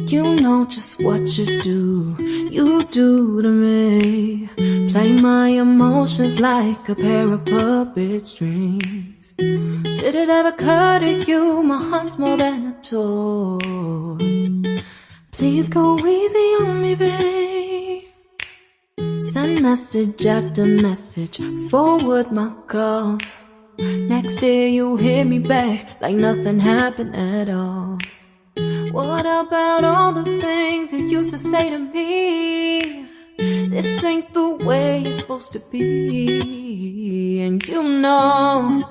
You know just what you do to me. Play my emotions like a pair of puppet strings. Did it ever occur to you my heart's more than a toy? Please go easy on me, babe. Send message after message, forward my calls. Next day you hit me back like nothing happened at all. What about all the things you used to say to me? This ain't the way it's supposed to be. And you know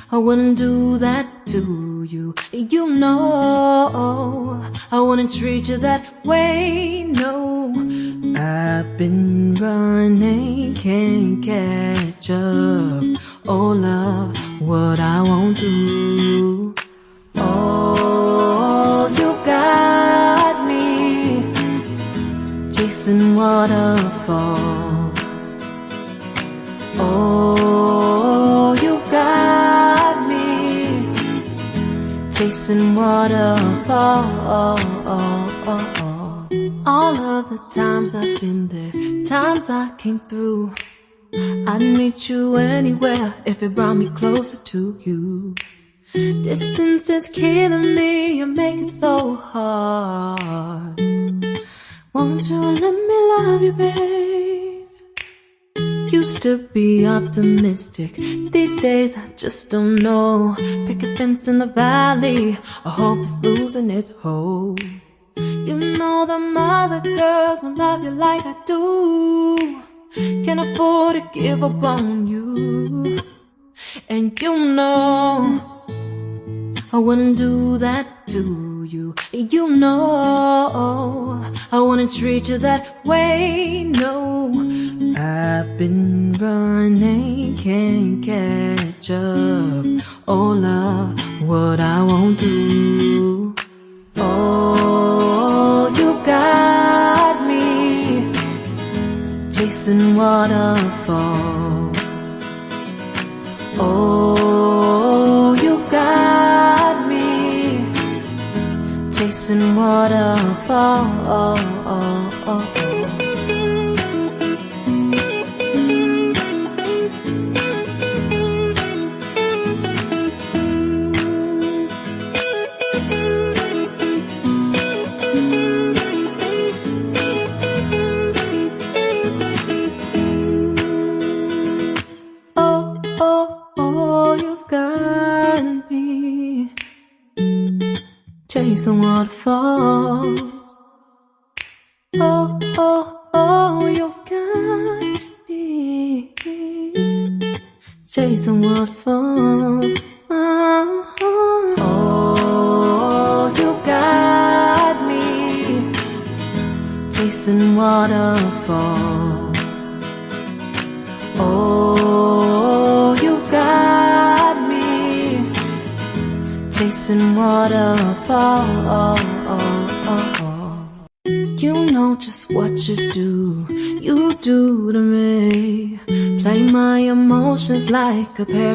I wouldn't do that to you. You know I wouldn't treat you that way, no. I've been running, can't catch up. Oh love, what I won't do. Oh, you got me chasing waterfalls. Oh, you got me chasing waterfalls. All of the times I've been there, times I came through, I'd meet you anywhere if it brought me closer to you. Distance is killing me, you make it so hard. Won't you let me love you, babe? Used to be optimistic, these days I just don't know. Pick a fence in the valley, I hope it's losing its hold. You know them other girls won't love you like I do. Can't afford to give up on you. And you know I wouldn't do that to you. You know I wouldn't treat you that way, no. I've been running, can't catch up. Oh love, what I won't do. Oh, you got me chasing waterfalls. Oh, you got me chasing waterfalls. Chasing waterfalls. Oh, oh, oh, you've got me chasing waterfalls. Oh, oh, you got me chasing waterfalls. Oh, you got me chasing waterfalls. You know just what you do to me. Play my emotions like a pair